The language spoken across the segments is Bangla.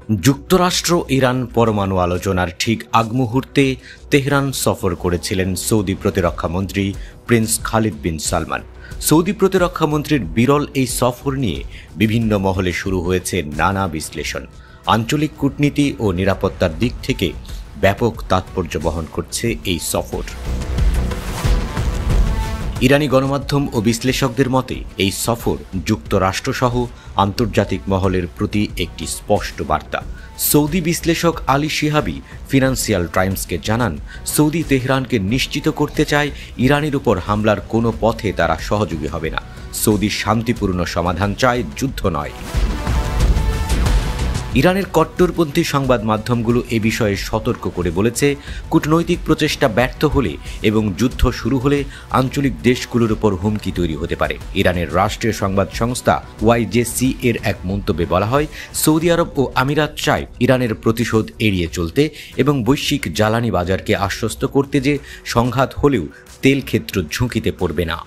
যুক্তরাষ্ট্র ইরান পরমাণু আলোচনার ঠিক আগ মুহূর্তে তেহরান সফর করেছিলেন সৌদি প্রতিরক্ষামন্ত্রী প্রিন্স খালিদ বিন সালমান। সৌদি প্রতিরক্ষামন্ত্রীর বিরল এই সফর নিয়ে বিভিন্ন মহলে শুরু হয়েছে নানা বিশ্লেষণ। আঞ্চলিক কূটনীতি ও নিরাপত্তার দিক থেকে ব্যাপক তাৎপর্য বহন করছে এই সফর। ইরানি গণমাধ্যম ও বিশ্লেষকদের মতে এই সফর যুক্তরাষ্ট্রসহ আন্তর্জাতিক মহলের প্রতি একটি স্পষ্ট বার্তা। সৌদি বিশ্লেষক আলী শিহাবি ফিনান্সিয়াল টাইমসকে জানান, সৌদি তেহরানকে নিশ্চিত করতে চায় ইরানের উপর হামলার কোনো পথে তারা সহযোগী হবে না। সৌদি শান্তিপূর্ণ সমাধান চায়, যুদ্ধ নয়। ইরানের কট্টরপন্থী সংবাদ মাধ্যমগুলো এ বিষয়ে সতর্ক করে বলেছে, কূটনৈতিক প্রচেষ্টা ব্যর্থ হলে এবং যুদ্ধ শুরু হলে আঞ্চলিক দেশগুলোর উপর হুমকি তৈরি হতে পারে। ইরানের রাষ্ট্রীয় সংবাদ সংস্থা ওয়াইজেসি এর এক মন্তব্যে বলা হয়, সৌদি আরব ও আমিরাত চায় ইরানের প্রতিশোধ এড়িয়ে চলতে এবং বৈশ্বিক জ্বালানি বাজারকে আশ্বস্ত করতে যে সংঘাত হলেও তেল ক্ষেত্র ঝুঁকিতে পড়বে না।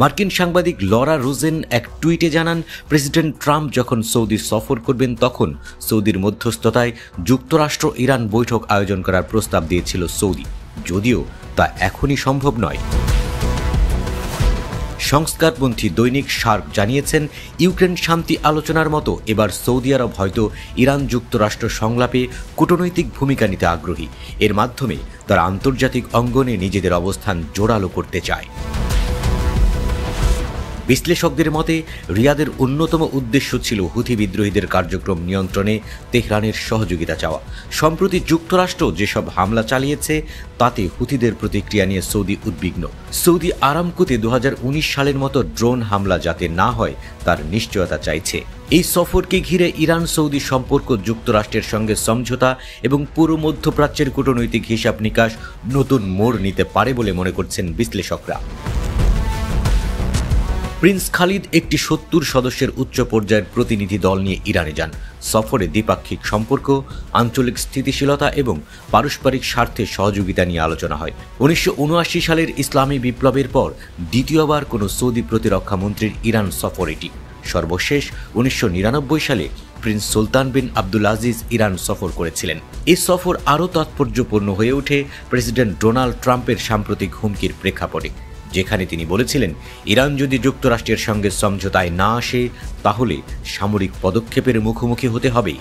মার্কিন সাংবাদিক লরা রোজেন এক টুইটে জানান, প্রেসিডেন্ট ট্রাম্প যখন সৌদি সফর করবেন তখন সৌদির মধ্যস্থতায় যুক্তরাষ্ট্র ইরান বৈঠক আয়োজন করার প্রস্তাব দিয়েছিল সৌদি, যদিও তা এখনই সম্ভব নয়। সংস্কারপন্থী দৈনিক শার্ক জানিয়েছেন, ইউক্রেন শান্তি আলোচনার মতো এবার সৌদি আরব হয়তো ইরান যুক্তরাষ্ট্র সংলাপে কূটনৈতিক ভূমিকা নিতে আগ্রহী। এর মাধ্যমে তারা আন্তর্জাতিক অঙ্গনে নিজেদের অবস্থান জোরালো করতে চায়। বিশ্লেষকদের মতে রিয়াদের অন্যতম উদ্দেশ্য ছিল হুথি বিদ্রোহীদের কার্যক্রম নিয়ন্ত্রণে তেহরানের সহযোগিতা চাওয়া। সম্প্রতি যুক্তরাষ্ট্র যেসব হামলা চালিয়েছে তাতে হুথিদের প্রতিক্রিয়া নিয়ে সৌদি উদ্বিগ্ন। সৌদি আরামকোতে 2019 সালের মতো ড্রোন হামলা যাতে না হয় তার নিশ্চয়তা চাইছে। এই সফরকে ঘিরে ইরান সৌদি সম্পর্ক, যুক্তরাষ্ট্রের সঙ্গে সমঝোতা এবং পুরো মধ্যপ্রাচ্যের কূটনৈতিক হিসাব নিকাশ নতুন মোড় নিতে পারে বলে মনে করছেন বিশ্লেষকরা। প্রিন্স খালিদ একটি 70 সদস্যের উচ্চ পর্যায়ের প্রতিনিধি দল নিয়ে ইরানে যান। সফরে দ্বিপাক্ষিক সম্পর্ক, আঞ্চলিক স্থিতিশীলতা এবং পারস্পরিক স্বার্থে সহযোগিতা নিয়ে আলোচনা হয়। 1979 সালের ইসলামী বিপ্লবের পর দ্বিতীয়বার কোনো সৌদি প্রতিরক্ষা মন্ত্রীর ইরান সফর এটি। সর্বশেষ 1999 সালে প্রিন্স সুলতান বিন আব্দুল আজিজ ইরান সফর করেছিলেন। এই সফর আরও তাৎপর্যপূর্ণ হয়ে ওঠে প্রেসিডেন্ট ডোনাল্ড ট্রাম্পের সাম্প্রতিক হুমকির প্রেক্ষাপটে, যেখানে তিনি বলেছিলেন, ইরান যদি যুক্তরাষ্ট্রের সঙ্গে সমঝোতায় না আসে তাহলে সামরিক পদক্ষেপের মুখোমুখি হতে হবে।